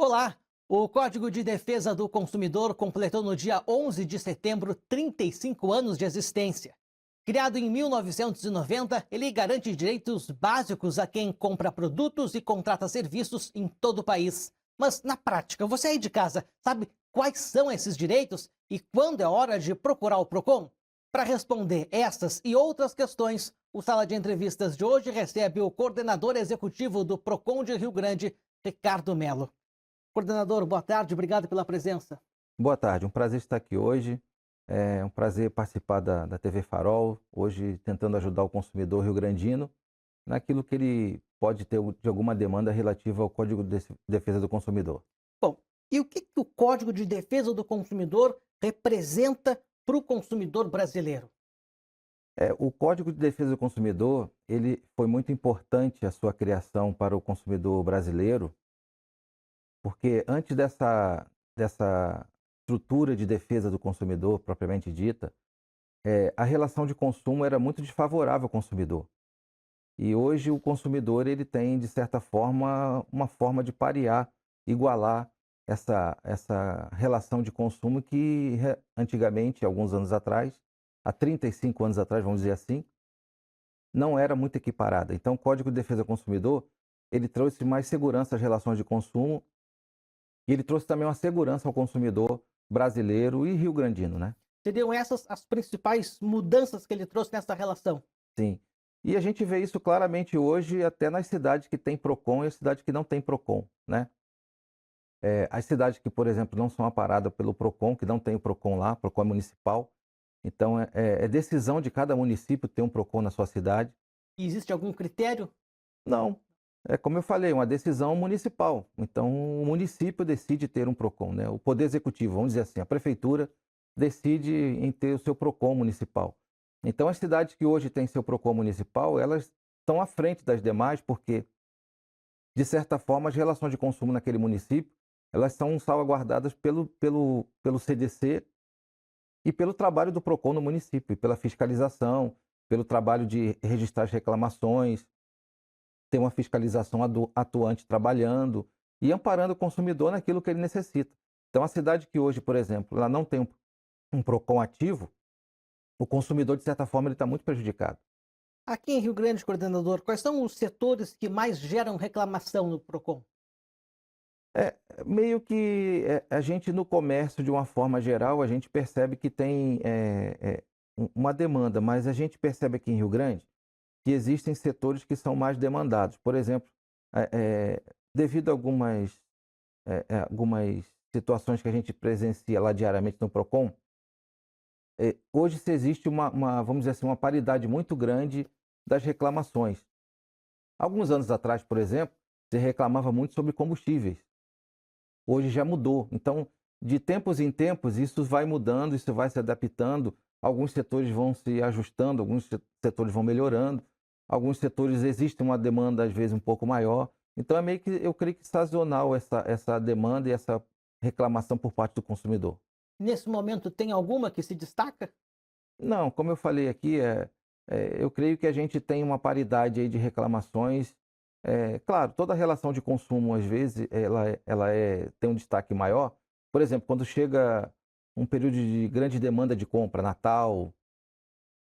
Olá! O Código de Defesa do Consumidor completou no dia 11 de setembro 35 anos de existência. Criado em 1990, ele garante direitos básicos a quem compra produtos e contrata serviços em todo o país. Mas, na prática, você aí de casa sabe quais são esses direitos e quando é hora de procurar o PROCON? Para responder essas e outras questões, o Sala de Entrevistas de hoje recebe o coordenador executivo do PROCON de Rio Grande, Ricardo Melo. Coordenador, boa tarde, obrigado pela presença. Boa tarde, um prazer estar aqui hoje. É um prazer participar da TV Farol, hoje tentando ajudar o consumidor rio-grandino naquilo que ele pode ter de alguma demanda relativa ao Código de Defesa do Consumidor. Bom, e o que o Código de Defesa do Consumidor representa para o consumidor brasileiro? O Código de Defesa do Consumidor, ele foi muito importante a sua criação para o consumidor brasileiro, porque antes dessa estrutura de defesa do consumidor propriamente dita, a relação de consumo era muito desfavorável ao consumidor. E hoje o consumidor ele tem, de certa forma, uma forma de parear, igualar essa relação de consumo que antigamente, alguns anos atrás, há 35 anos atrás, vamos dizer assim, não era muito equiparada. Então, o Código de Defesa do Consumidor, ele trouxe mais segurança às relações de consumo e ele trouxe também uma segurança ao consumidor brasileiro e rio-grandino, né? Seriam essas as principais mudanças que ele trouxe nessa relação? Sim. E a gente vê isso claramente hoje até nas cidades que têm PROCON e as cidades que não têm PROCON, né? As cidades que, por exemplo, não são aparadas pelo PROCON, que não tem o PROCON lá, PROCON é municipal, então é decisão de cada município ter um PROCON na sua cidade. E existe algum critério? Não, é como eu falei, uma decisão municipal. Então o município decide ter um PROCON, né? O Poder Executivo, vamos dizer assim, a prefeitura decide em ter o seu PROCON municipal. Então as cidades que hoje têm seu PROCON municipal, elas estão à frente das demais porque, de certa forma, as relações de consumo naquele município, elas são salvaguardadas pelo CDC e pelo trabalho do PROCON no município, e pela fiscalização, pelo trabalho de registrar as reclamações, ter uma fiscalização atuante trabalhando e amparando o consumidor naquilo que ele necessita. Então, a cidade que hoje, por exemplo, ela não tem um PROCON ativo, o consumidor, de certa forma, ele está muito prejudicado. Aqui em Rio Grande, coordenador, quais são os setores que mais geram reclamação no PROCON? Meio que a gente no comércio, de uma forma geral, a gente percebe que tem uma demanda, mas a gente percebe aqui em Rio Grande que existem setores que são mais demandados. Por exemplo, eh, eh, devido a algumas situações que a gente presencia lá diariamente no PROCON, hoje se existe vamos dizer assim, uma paridade muito grande das reclamações. Alguns anos atrás, por exemplo, se reclamava muito sobre combustíveis. Hoje já mudou. Então, de tempos em tempos, isso vai mudando, isso vai se adaptando. Alguns setores vão se ajustando, alguns setores vão melhorando. Alguns setores existe uma demanda, às vezes, um pouco maior. Então, é meio que, eu creio que sazonal essa demanda e essa reclamação por parte do consumidor. Nesse momento, tem alguma que se destaca? Não, como eu falei aqui, eu creio que a gente tem uma paridade aí de reclamações. Claro, toda relação de consumo, às vezes, tem um destaque maior. Por exemplo, quando chega um período de grande demanda de compra, Natal,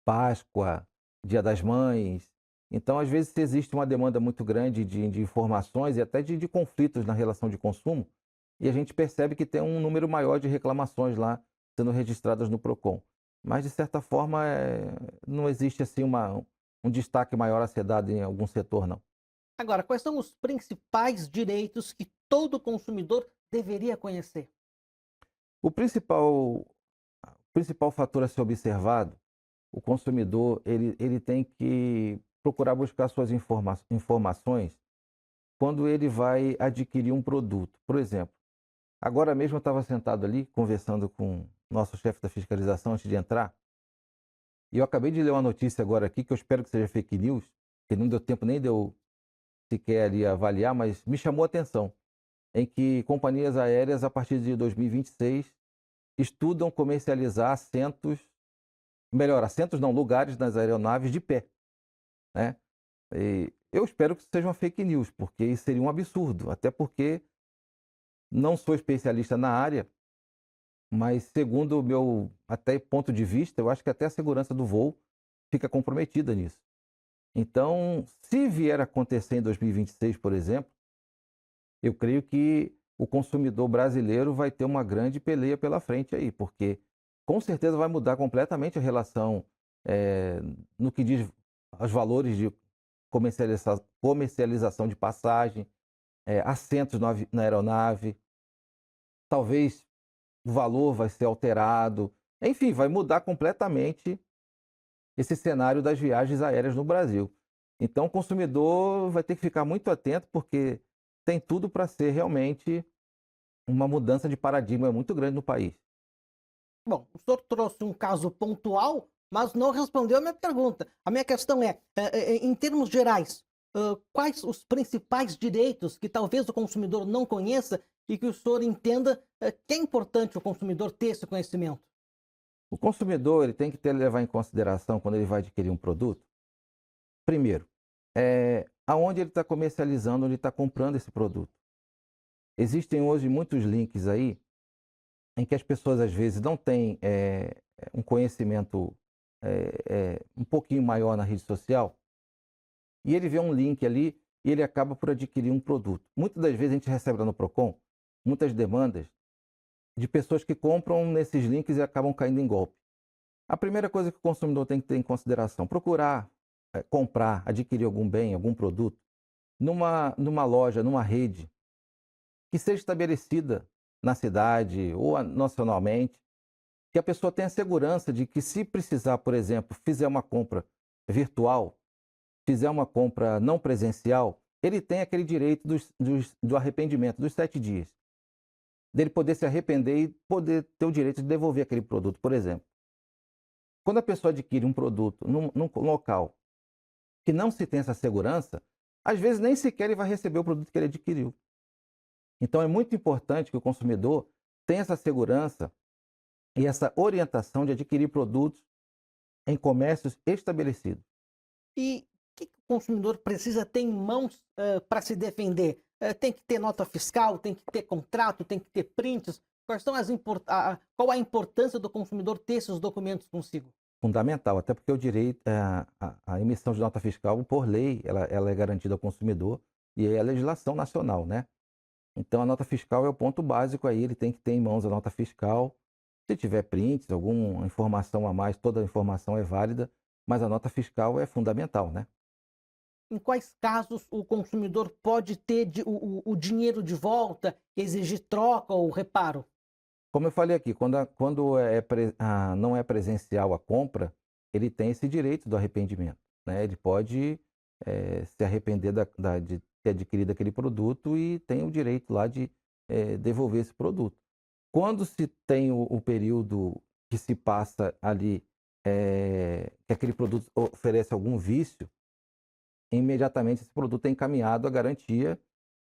Páscoa, Dia das Mães. Então, às vezes, se existe uma demanda muito grande de informações e até de conflitos na relação de consumo, e a gente percebe que tem um número maior de reclamações lá sendo registradas no PROCON. Mas, de certa forma, não existe assim um destaque maior a ser dado em algum setor, não. Agora, quais são os principais direitos que todo consumidor deveria conhecer? O principal fator a ser observado, o consumidor ele tem que procurar buscar suas informações quando ele vai adquirir um produto. Por exemplo, agora mesmo eu estava sentado ali conversando com o nosso chefe da fiscalização antes de entrar, e eu acabei de ler uma notícia agora aqui que eu espero que seja fake news, que não deu tempo nem de eu sequer ali avaliar, mas me chamou a atenção, em que companhias aéreas, a partir de 2026, estudam comercializar assentos não, lugares nas aeronaves de pé, né? E eu espero que seja uma fake news, porque isso seria um absurdo, até porque Não sou especialista na área, mas segundo o meu até ponto de vista, eu acho que até a segurança do voo fica comprometida nisso. Então, se vier a acontecer em 2026, por exemplo, eu creio que o consumidor brasileiro vai ter uma grande peleia pela frente aí, porque com certeza vai mudar completamente a relação no que diz aos valores de comercialização de passagem, assentos na aeronave, talvez o valor vai ser alterado, enfim, vai mudar completamente esse cenário das viagens aéreas no Brasil. Então, o consumidor vai ter que ficar muito atento, porque tem tudo para ser realmente uma mudança de paradigma muito grande no país. Bom, o senhor trouxe um caso pontual, mas não respondeu a minha pergunta. A minha questão é, em termos gerais, quais os principais direitos que talvez o consumidor não conheça e que o senhor entenda que é importante o consumidor ter esse conhecimento? O consumidor ele tem que levar em consideração quando ele vai adquirir um produto, primeiro, aonde ele está comercializando, onde ele está comprando esse produto. Existem hoje muitos links aí em que as pessoas às vezes não têm um conhecimento um pouquinho maior na rede social, e ele vê um link ali e ele acaba por adquirir um produto. Muitas das vezes a gente recebe lá no Procon muitas demandas de pessoas que compram nesses links e acabam caindo em golpe. A primeira coisa que o consumidor tem que ter em consideração, procurar comprar, adquirir algum bem, algum produto, numa loja, numa rede, que seja estabelecida na cidade ou nacionalmente, que a pessoa tenha segurança de que, se precisar, por exemplo, fizer uma compra virtual, fizer uma compra não presencial, ele tem aquele direito do arrependimento, dos 7 dias. Dele poder se arrepender e poder ter o direito de devolver aquele produto, por exemplo. Quando a pessoa adquire um produto num local que não se tem essa segurança, às vezes nem sequer ele vai receber o produto que ele adquiriu. Então é muito importante que o consumidor tenha essa segurança e essa orientação de adquirir produtos em comércios estabelecidos. E o que o consumidor precisa ter em mãos para se defender? Tem que ter nota fiscal, tem que ter contrato, tem que ter prints? Quais são qual a importância do consumidor ter esses documentos consigo? Fundamental, até porque o direito, a emissão de nota fiscal, por lei, ela é garantida ao consumidor e é a legislação nacional, né? Então a nota fiscal é o ponto básico aí, ele tem que ter em mãos a nota fiscal. Se tiver prints, alguma informação a mais, toda a informação é válida, mas a nota fiscal é fundamental, né? Em quais casos o consumidor pode ter o dinheiro de volta, exigir troca ou reparo? Como eu falei aqui, quando não é presencial a compra, ele tem esse direito do arrependimento, né? Ele pode se arrepender de ter adquirido aquele produto e tem o direito lá de devolver esse produto. Quando se tem o período que se passa ali, que aquele produto oferece algum vício, imediatamente esse produto é encaminhado à garantia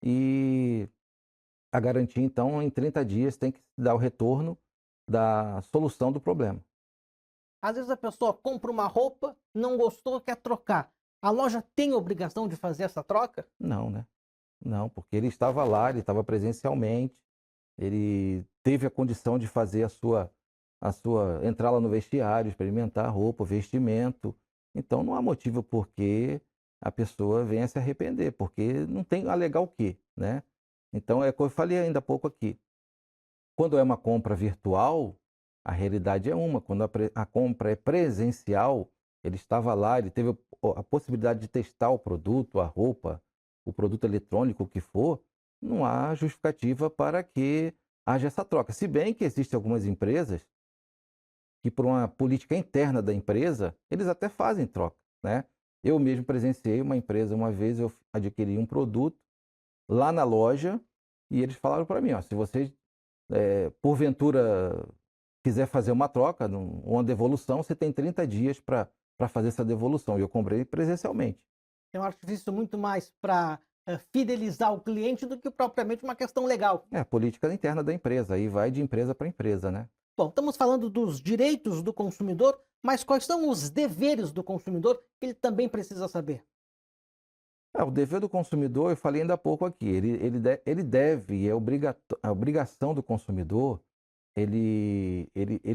e a garantia, então, em 30 dias tem que dar o retorno da solução do problema. Às vezes a pessoa compra uma roupa, não gostou, quer trocar. A loja tem a obrigação de fazer essa troca? Não, né? Não, porque ele estava lá, ele estava presencialmente, ele teve a condição de fazer entrar lá no vestiário, experimentar a roupa, o vestimento. Então não há motivo por que a pessoa venha se arrepender, porque não tem alegar o quê, né? Então é o que eu falei ainda há pouco aqui. Quando é uma compra virtual, a realidade é uma. Quando a compra é presencial, ele estava lá, ele teve a possibilidade de testar o produto, a roupa, o produto eletrônico, o que for, não há justificativa para que haja essa troca. Se bem que existem algumas empresas que, por uma política interna da empresa, eles até fazem troca, né? Eu mesmo presenciei uma empresa, uma vez eu adquiri um produto lá na loja e eles falaram para mim, ó, se você porventura quiser fazer uma troca, uma devolução, você tem 30 dias para fazer essa devolução. E eu comprei presencialmente. Eu acho isso muito mais para fidelizar o cliente do que propriamente uma questão legal. É a política interna da empresa, aí vai de empresa para empresa, né? Bom, estamos falando dos direitos do consumidor, mas quais são os deveres do consumidor que ele também precisa saber? O dever do consumidor, eu falei ainda há pouco aqui, ele deve, e é a obrigação do consumidor, ele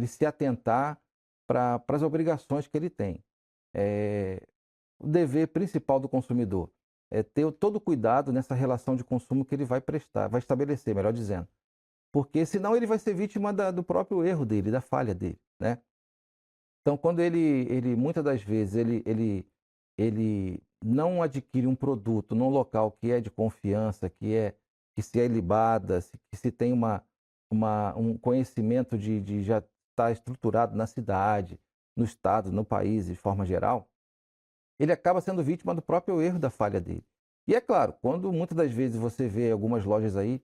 se atentar para as obrigações que ele tem. O dever principal do consumidor é ter todo o cuidado nessa relação de consumo que ele vai prestar, vai estabelecer, melhor dizendo. Porque senão ele vai ser vítima do próprio erro dele, da falha dele, né? Então, quando ele muitas das vezes, ele não adquire um produto num local que é de confiança, que se é libada, que se tem um conhecimento de já estar estruturado na cidade, no estado, no país, de forma geral, ele acaba sendo vítima do próprio erro da falha dele. E é claro, quando muitas das vezes você vê algumas lojas aí,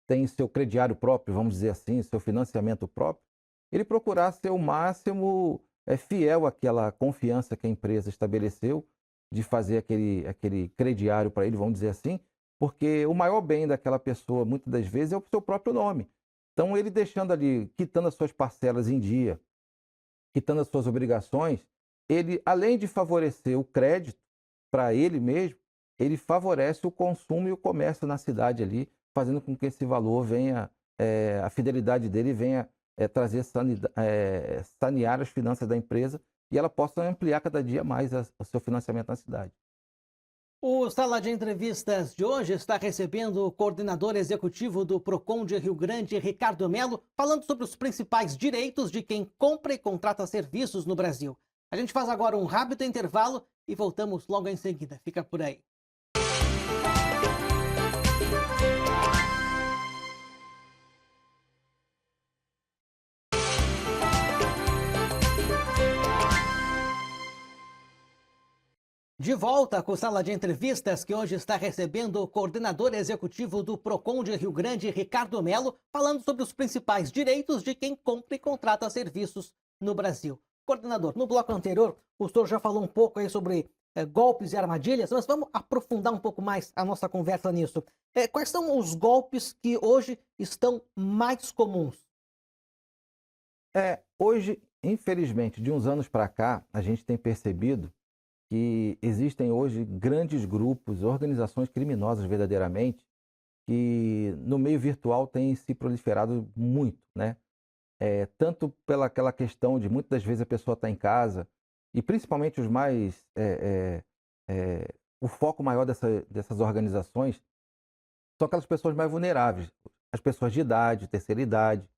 tem seu crediário próprio, vamos dizer assim, seu financiamento próprio, ele procurar ser o máximo fiel àquela confiança que a empresa estabeleceu, de fazer aquele crediário para ele, vamos dizer assim, porque o maior bem daquela pessoa, muitas das vezes, é o seu próprio nome. Então, ele deixando ali, quitando as suas parcelas em dia, quitando as suas obrigações, ele, além de favorecer o crédito para ele mesmo, ele favorece o consumo e o comércio na cidade ali, fazendo com que esse valor venha, a fidelidade dele venha trazer, sanear as finanças da empresa e ela possa ampliar cada dia mais o seu financiamento na cidade. O Sala de Entrevistas de hoje está recebendo o coordenador executivo do Procon de Rio Grande, Ricardo Melo, falando sobre os principais direitos de quem compra e contrata serviços no Brasil. A gente faz agora um rápido intervalo e voltamos logo em seguida. Fica por aí. De volta com a Sala de Entrevistas, que hoje está recebendo o coordenador executivo do Procon de Rio Grande, Ricardo Melo, falando sobre os principais direitos de quem compra e contrata serviços no Brasil. Coordenador, no bloco anterior, o senhor já falou um pouco aí sobre golpes e armadilhas, mas vamos aprofundar um pouco mais a nossa conversa nisso. Quais são os golpes que hoje estão mais comuns? Hoje, infelizmente, de uns anos para cá, a gente tem percebido que existem hoje grandes grupos, organizações criminosas verdadeiramente, que no meio virtual têm se proliferado muito, né? Tanto pela aquela questão de muitas das vezes a pessoa está em casa, e principalmente os mais. O foco maior dessas organizações são aquelas pessoas mais vulneráveis, as pessoas de idade, terceira idade,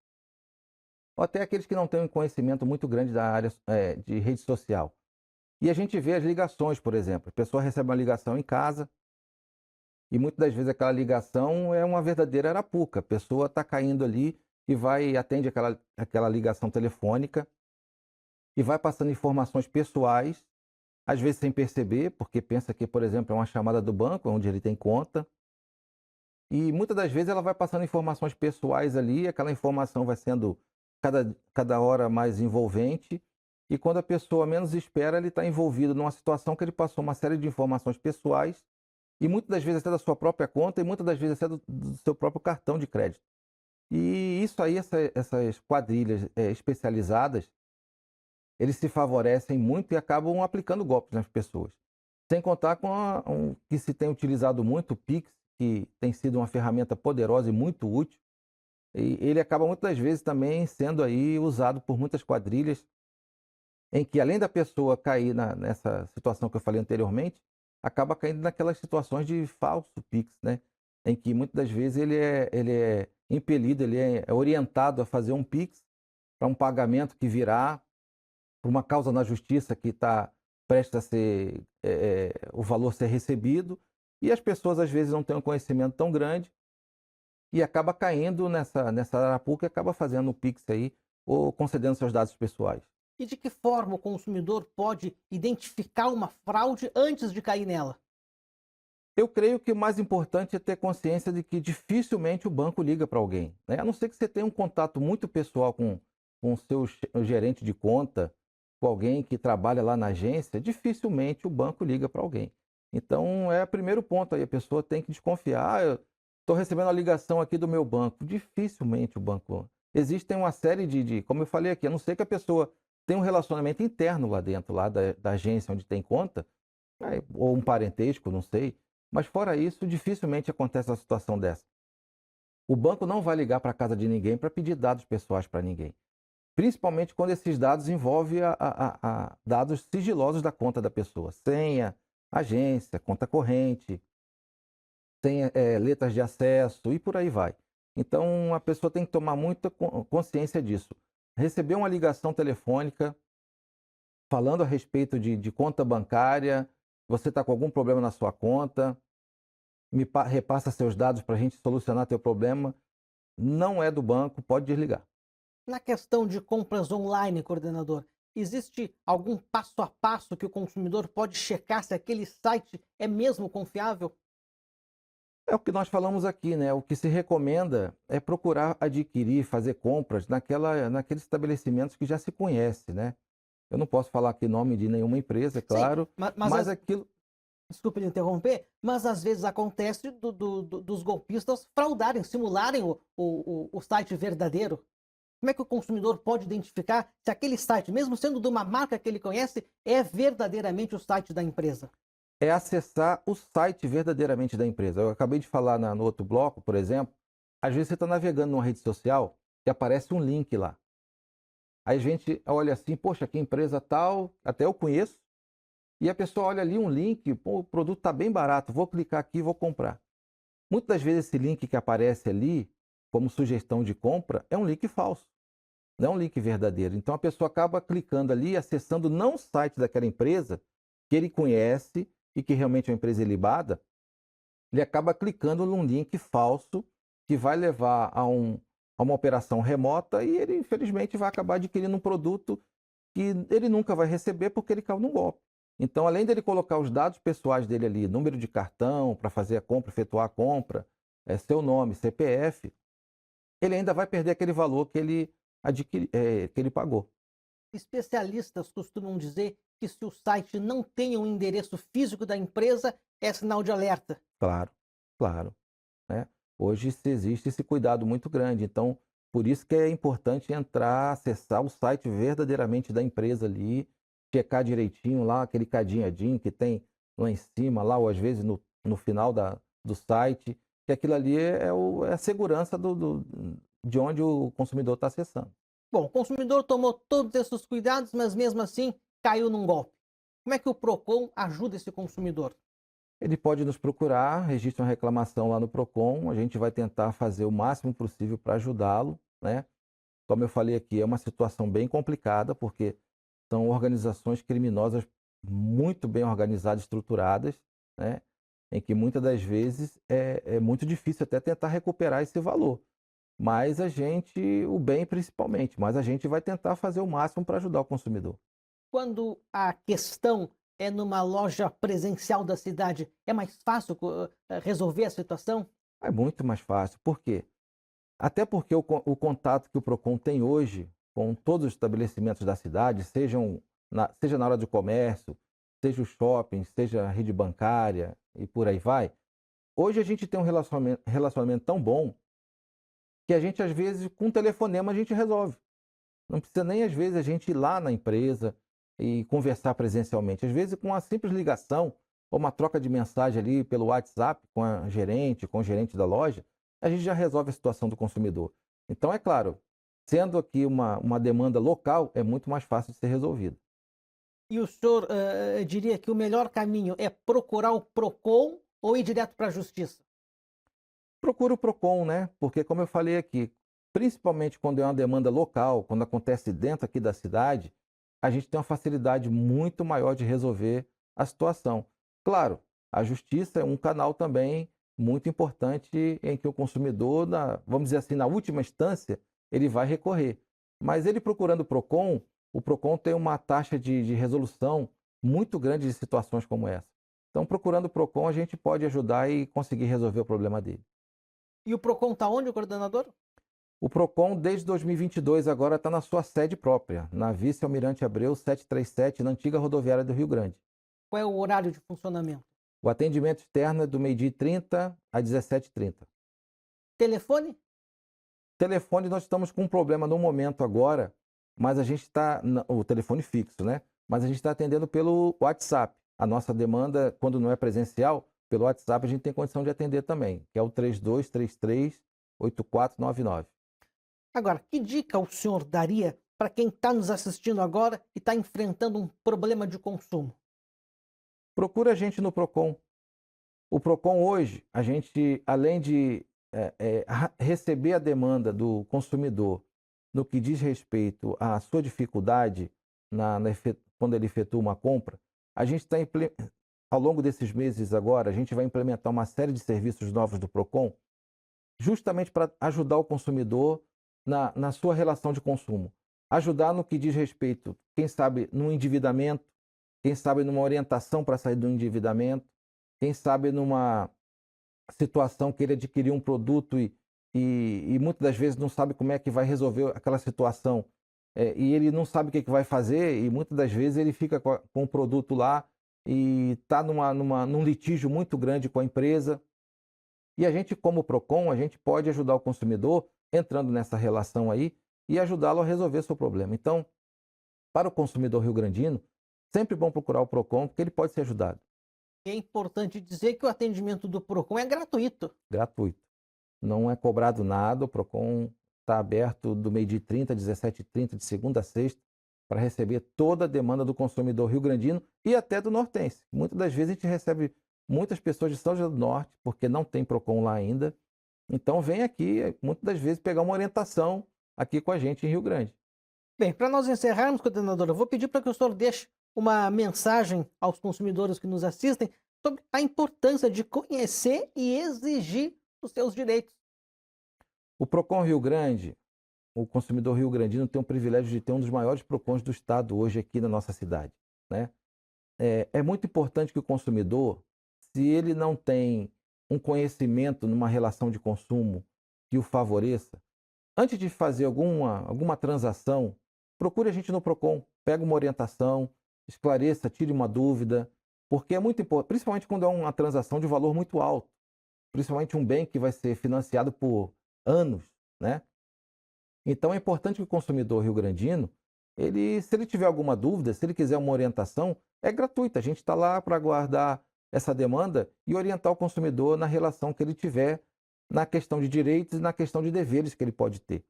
ou até aqueles que não têm um conhecimento muito grande da área de rede social. E a gente vê as ligações, por exemplo. A pessoa recebe uma ligação em casa e muitas das vezes aquela ligação é uma verdadeira arapuca. A pessoa está caindo ali e atende aquela ligação telefônica e vai passando informações pessoais, às vezes sem perceber, porque pensa que, por exemplo, é uma chamada do banco, onde ele tem conta. E muitas das vezes ela vai passando informações pessoais ali, aquela informação vai sendo cada hora mais envolvente. E quando a pessoa menos espera, ele está envolvido numa situação que ele passou uma série de informações pessoais e muitas das vezes até da sua própria conta e muitas das vezes até do seu próprio cartão de crédito. E isso aí, essas quadrilhas especializadas, eles se favorecem muito e acabam aplicando golpes nas pessoas. Sem contar com que se tem utilizado muito o Pix, que tem sido uma ferramenta poderosa e muito útil. E ele acaba muitas das vezes também sendo aí usado por muitas quadrilhas em que, além da pessoa cair nessa situação que eu falei anteriormente, acaba caindo naquelas situações de falso Pix, né? Em que muitas das vezes ele é impelido, ele é orientado a fazer um Pix para um pagamento que virá, por uma causa na justiça que está prestes a ser, o valor ser recebido, e as pessoas às vezes não têm um conhecimento tão grande e acaba caindo nessa arapuca e acaba fazendo um Pix aí ou concedendo seus dados pessoais. E de que forma o consumidor pode identificar uma fraude antes de cair nela? Eu creio que o mais importante é ter consciência de que dificilmente o banco liga para alguém, né? A não ser que você tenha um contato muito pessoal com o seu gerente de conta, com alguém que trabalha lá na agência, dificilmente o banco liga para alguém. Então, é o primeiro ponto aí, a pessoa tem que desconfiar. Ah, eu estou recebendo a ligação aqui do meu banco. Dificilmente o banco. Existem uma série como eu falei aqui, a não ser que a pessoa tenha um relacionamento interno lá dentro, lá da agência onde tem conta, ou um parentesco, não sei. Mas fora isso, dificilmente acontece uma situação dessa. O banco não vai ligar para a casa de ninguém para pedir dados pessoais para ninguém. Principalmente quando esses dados envolvem dados sigilosos da conta da pessoa. Senha, agência, conta corrente, senha, letras de acesso e por aí vai. Então a pessoa tem que tomar muita consciência disso. Receber uma ligação telefônica falando a respeito de conta bancária, você está com algum problema na sua conta, repassa seus dados para a gente solucionar teu problema. Não é do banco, pode desligar. Na questão de compras online, coordenador, existe algum passo a passo que o consumidor pode checar se aquele site é mesmo confiável? É o que nós falamos aqui, né? O que se recomenda é procurar adquirir, fazer compras naqueles estabelecimentos que já se conhece, né? Eu não posso falar aqui nome de nenhuma empresa, é Sim, claro, mas mas aquilo desculpe lhe interromper, mas às vezes acontece dos golpistas fraudarem, simularem o site verdadeiro. Como é que o consumidor pode identificar se aquele site, mesmo sendo de uma marca que ele conhece, é verdadeiramente o site da empresa? é acessar o site verdadeiramente da empresa. Eu acabei de falar no outro bloco, por exemplo, às vezes você está navegando numa rede social e aparece um link lá. Aí a gente olha assim, poxa, que empresa tal, até eu conheço, e a pessoa olha ali um link, pô, o produto está bem barato, vou clicar aqui e vou comprar. Muitas das vezes esse link que aparece ali, como sugestão de compra, é um link falso, não é um link verdadeiro. Então a pessoa acaba clicando ali, acessando não o site daquela empresa, que ele conhece e que realmente é uma empresa ilibada, ele acaba clicando num link falso que vai levar a uma operação remota e ele, infelizmente, vai acabar adquirindo um produto que ele nunca vai receber porque ele caiu num golpe. Então, além dele colocar os dados pessoais dele ali, número de cartão para fazer a compra, efetuar a compra, seu nome, CPF, ele ainda vai perder aquele valor que ele que ele pagou. Especialistas costumam dizer que se o site não tem um endereço físico da empresa, é sinal de alerta. Claro, claro, né? Hoje se existe esse cuidado muito grande, então por isso que é importante entrar, acessar o site verdadeiramente da empresa ali, checar direitinho lá aquele cadeadinho que tem lá em cima, lá ou às vezes no final do site, que aquilo ali é a segurança de onde o consumidor está acessando. Bom, o consumidor tomou todos esses cuidados, mas mesmo assim caiu num golpe. Como é que o Procon ajuda esse consumidor? Ele pode nos procurar, registra uma reclamação lá no Procon, a gente vai tentar fazer o máximo possível para ajudá-lo, né? Como eu falei aqui, é uma situação bem complicada, porque são organizações criminosas muito bem organizadas, estruturadas, né? Em que muitas das vezes é muito difícil até tentar recuperar esse valor. Mas a gente, o bem principalmente, mas a gente vai tentar fazer o máximo para ajudar o consumidor. Quando a questão é numa loja presencial da cidade, é mais fácil resolver a situação? É muito mais fácil. Por quê? Até porque o contato que o PROCON tem hoje com todos os estabelecimentos da cidade, seja na hora de comércio, seja o shopping, seja a rede bancária e por aí vai, hoje a gente tem um relacionamento tão bom que a gente, às vezes, com um telefonema, a gente resolve. Não precisa nem, às vezes, a gente ir lá na empresa e conversar presencialmente. Às vezes, com uma simples ligação ou uma troca de mensagem ali pelo WhatsApp com a gerente, com o gerente da loja, a gente já resolve a situação do consumidor. Então, é claro, sendo aqui uma demanda local, é muito mais fácil de ser resolvido. E o senhor diria que o melhor caminho é procurar o Procon ou ir direto para a justiça? Procura o PROCON, né? Porque, como eu falei aqui, principalmente quando é uma demanda local, quando acontece dentro aqui da cidade, a gente tem uma facilidade muito maior de resolver a situação. Claro, a justiça é um canal também muito importante em que o consumidor, vamos dizer assim, na última instância, ele vai recorrer. Mas ele procurando o PROCON tem uma taxa de resolução muito grande de situações como essa. Então, procurando o PROCON, a gente pode ajudar e conseguir resolver o problema dele. E o Procon está onde, coordenador? O PROCON, desde 2022, agora está na sua sede própria, na Vice-Almirante Abreu 737, na antiga rodoviária do Rio Grande. Qual é o horário de funcionamento? O atendimento externo é do meio-dia e 30 a 17h30. Telefone? Telefone, nós estamos com um problema no momento agora, mas a gente está, o telefone fixo, né? Mas a gente está atendendo pelo WhatsApp. a nossa demanda, quando não é presencial, pelo WhatsApp a gente tem condição de atender também, que é o 3233-8499. Agora, que dica o senhor daria para quem está nos assistindo agora e está enfrentando um problema de consumo? Procura a gente no Procon. O Procon hoje, a gente, além de receber a demanda do consumidor no que diz respeito à sua dificuldade quando ele efetua uma compra, a gente está, ao longo desses meses agora, a gente vai implementar uma série de serviços novos do Procon, justamente para ajudar o consumidor na sua relação de consumo. Ajudar no que diz respeito, quem sabe, no endividamento, quem sabe numa orientação para sair do endividamento, quem sabe numa situação que ele adquiriu um produto e muitas das vezes não sabe como é que vai resolver aquela situação. E ele não sabe o que vai fazer e muitas das vezes ele fica com o produto lá e está num litígio muito grande com a empresa. E a gente, como Procon, a gente pode ajudar o consumidor entrando nessa relação aí e ajudá-lo a resolver seu problema. Então, para o consumidor rio-grandino, sempre bom procurar o Procon, porque ele pode ser ajudado. É importante dizer que o atendimento do Procon é gratuito. Gratuito. Não é cobrado nada, o Procon está aberto do meio-dia 30 às 17h30, de segunda a sexta, para receber toda a demanda do consumidor rio-grandino e até do nortense. Muitas das vezes a gente recebe muitas pessoas de São José do Norte, porque não tem Procon lá ainda. Então vem aqui, muitas das vezes, pegar uma orientação aqui com a gente em Rio Grande. Bem, para nós encerrarmos, coordenador, eu vou pedir para que o senhor deixe uma mensagem aos consumidores que nos assistem sobre a importância de conhecer e exigir os seus direitos. O Procon Rio Grande, o consumidor rio-grandino tem o privilégio de ter um dos maiores Procons do estado hoje aqui na nossa cidade, né? É muito importante que o consumidor, se ele não tem um conhecimento numa relação de consumo que o favoreça, antes de fazer alguma transação, procure a gente no Procon, pega uma orientação, esclareça, tire uma dúvida, porque é muito importante, principalmente quando é uma transação de valor muito alto, principalmente um bem que vai ser financiado por anos, né? Então é importante que o consumidor rio-grandino, se ele tiver alguma dúvida, se ele quiser uma orientação, é gratuita. A gente está lá para aguardar essa demanda e orientar o consumidor na relação que ele tiver, na questão de direitos e na questão de deveres que ele pode ter.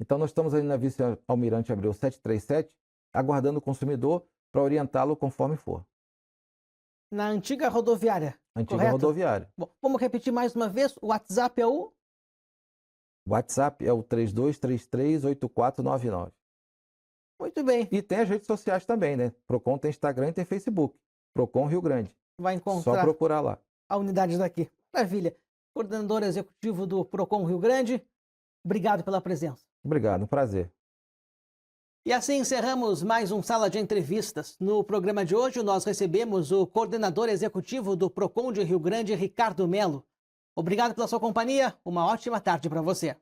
Então nós estamos ali na Vice-Almirante Abreu 737, aguardando o consumidor para orientá-lo conforme for. Na antiga rodoviária, Antiga correto? rodoviária. Bom, vamos repetir mais uma vez, o WhatsApp é o... O WhatsApp é o 3233-8499. Muito bem, E tem as redes sociais também, né? Procon tem Instagram e tem Facebook. Procon Rio Grande. vai Só encontrar procurar lá. a unidade daqui. Maravilha. Coordenador executivo do Procon Rio Grande, obrigado pela presença. Obrigado, um prazer. E assim encerramos mais um Sala de Entrevistas. No programa de hoje, nós recebemos o coordenador executivo do Procon de Rio Grande, Ricardo Melo. Obrigado pela sua companhia, uma ótima tarde para você.